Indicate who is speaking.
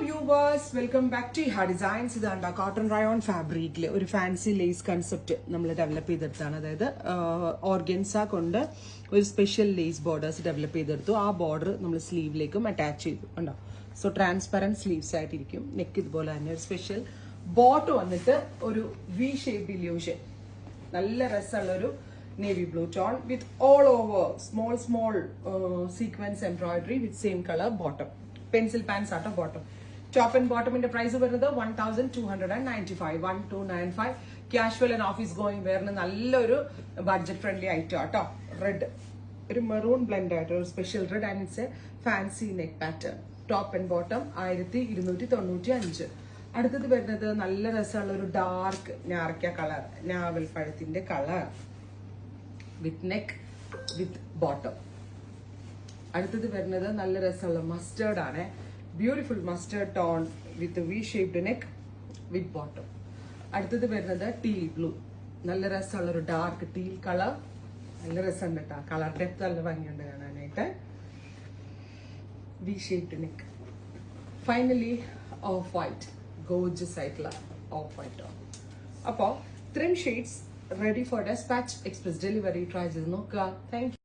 Speaker 1: viewers, welcome back to Iha Designs. This is cotton rayon fabric. ഒരു fancy lace concept നമ്മൾ develop ചെയ്തെടുത്താണ്. അതായത് organza കൊണ്ട് ഒരു special lace borders develop ചെയ്തെടുത്തു. ആ ബോർഡർ നമ്മൾ സ്ലീവിലേക്കും അറ്റാച്ച് ചെയ്തു. ഉണ്ടോ? സോ ട്രാൻസ്പെറന്റ് സ്ലീവ്സ് ആയിട്ടിരിക്കും. നെക്ക് ഇതുപോലെ തന്നെ ഒരു സ്പെഷ്യൽ ബോട്ട് വന്നിട്ട് ഒരു വി ഷേപ്പ് ഇല്യൂഷൻ. നല്ല രസമുള്ള ഒരു navy blue tone with all over small sequence embroidery with same color bottom. Pencil pants at a bottom. Top and bottom in the price of another 1295. 1295. Casual and office going wear nalloru budget friendly item ato. Red. A maroon blend or special red and it's a fancy neck pattern. Top and bottom 1295. അടുത്തത് വരുന്നത് നല്ല രസമുള്ള ഒരു dark ഞാറക്ക colour നാവൽ പഴത്തിന്റെ colour with neck with bottom. അടുത്തത് വരുന്നത് നല്ല രസമുള്ള മസ്റ്റേർഡ് ആണ്. Beautiful mustard tone with V shaped neck with bottom. അടുത്തത് വരുന്നത് ടീൽ ബ്ലൂ. നല്ല രസമുള്ള ഒരു ഡാർക്ക് ടീൽ കളർ. നല്ല രസമുണ്ട് കേട്ടോ. കളർ ഡെപ്ത് നല്ല ഭംഗിയുണ്ട് കാണാനായിട്ട്. V shaped neck. Finally off white. Gorgeous ആയിട്ടുള്ള ഓഫ് വൈറ്റ് ആണ്. അപ്പോൾ 3 shades ready for dispatch express delivery. Try ചെയ്ത് നോക്കുക. Thank you.